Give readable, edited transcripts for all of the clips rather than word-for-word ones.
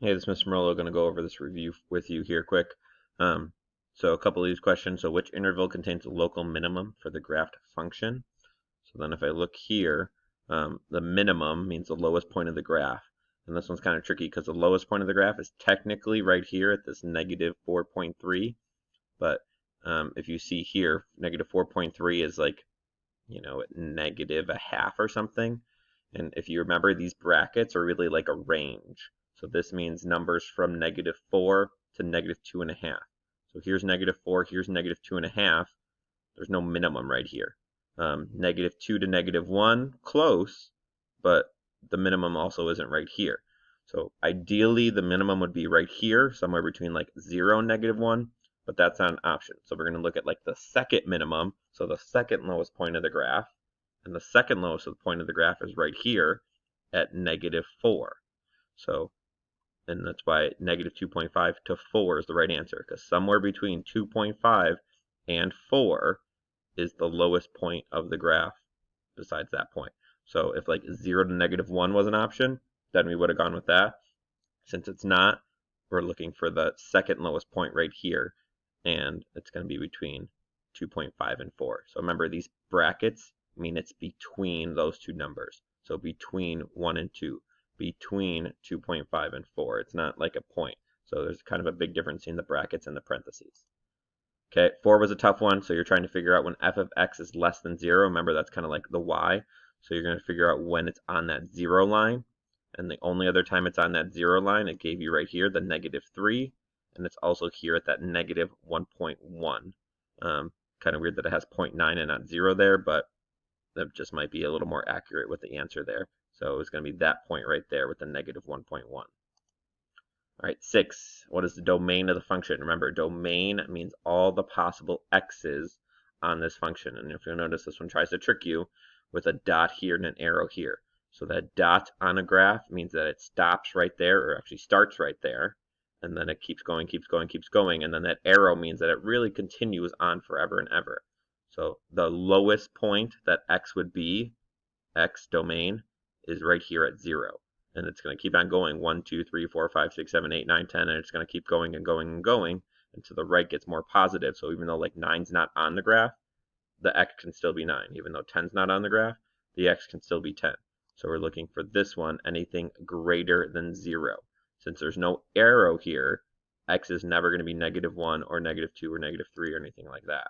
Hey, this is Mr. Morello, going to go over this review with you here quick. So a couple of these questions. So which interval contains a local minimum for the graphed function? So then if I look here, the minimum means the lowest point of the graph. And this one's kind of tricky because the lowest point of the graph is technically right here at this negative 4.3. But if you see here, negative 4.3 is like, negative a half or something. And if you remember, these brackets are really like a range. So this means numbers from negative 4 to negative 2.5. So here's negative 4, here's negative 2.5. There's no minimum right here. Negative 2 to negative 1, close, but the minimum also isn't right here. So ideally, the minimum would be right here, somewhere between like 0 and negative 1, but that's not an option. So we're going to look at like the second minimum, so the second lowest point of the graph, and the second lowest point of the graph is right here at negative 4. So, and that's why negative 2.5 to 4 is the right answer, because somewhere between 2.5 and 4 is the lowest point of the graph besides that point. So if like 0 to negative 1 was an option, then we would have gone with that. Since it's not, we're looking for the second lowest point right here, and it's going to be between 2.5 and 4. So remember, these brackets mean it's between those two numbers. So between 1 and 2, between 2.5 and 4. It's not like a point. So there's kind of a big difference in the brackets and the parentheses. Okay, 4 was a tough one, so you're trying to figure out when f of x is less than 0. Remember, that's kind of like the y. So you're going to figure out when it's on that 0 line. And the only other time it's on that 0 line, it gave you right here, the negative 3. And it's also here at that negative 1.1. Kind of weird that it has 0.9 and not 0 there, but that just might be a little more accurate with the answer there. So it's going to be that point right there with the negative 1.1. All right, 6. What is the domain of the function? Remember, domain means all the possible x's on this function. And if you'll notice, this one tries to trick you with a dot here and an arrow here. So that dot on a graph means that it stops right there, or actually starts right there, and then it keeps going, keeps going, keeps going, and then that arrow means that it really continues on forever and ever. So the lowest point that x would be, x domain, is right here at 0. And it's going to keep on going 1, 2, 3, 4, 5, 6, 7, 8, 9, 10, and it's going to keep going and going and going until the right gets more positive. So even though like 9's not on the graph, the x can still be 9. Even though 10's not on the graph, the x can still be 10. So we're looking for this one, anything greater than 0. Since there's no arrow here, x is never going to be negative 1 or negative 2 or negative 3 or anything like that.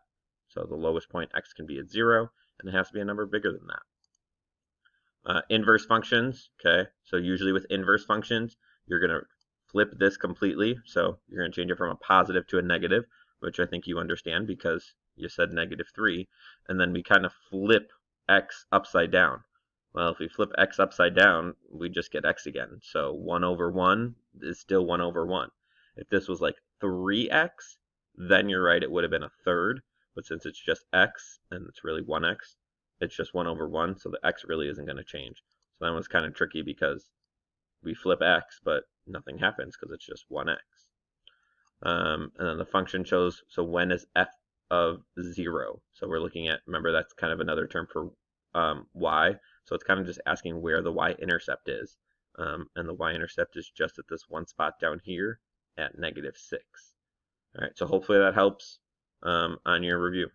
So the lowest point x can be at 0, and it has to be a number bigger than that. Inverse functions, okay, so usually with inverse functions, you're going to flip this completely. So you're going to change it from a positive to a negative, which I think you understand because you said negative 3. And then we kind of flip x upside down. Well, if we flip x upside down, we just get x again. So 1 over 1 is still 1 over 1. If this was like 3x, then you're right, it would have been a third. But since it's just x, and it's really 1x, it's just 1 over 1, so the x really isn't going to change. So that one's kind of tricky because we flip x, but nothing happens because it's just 1x. And then the function shows, so when is f of 0? So we're looking at, remember that's kind of another term for y. So it's kind of just asking where the y-intercept is. And the y-intercept is just at this one spot down here at negative 6. All right, so hopefully that helps on your review.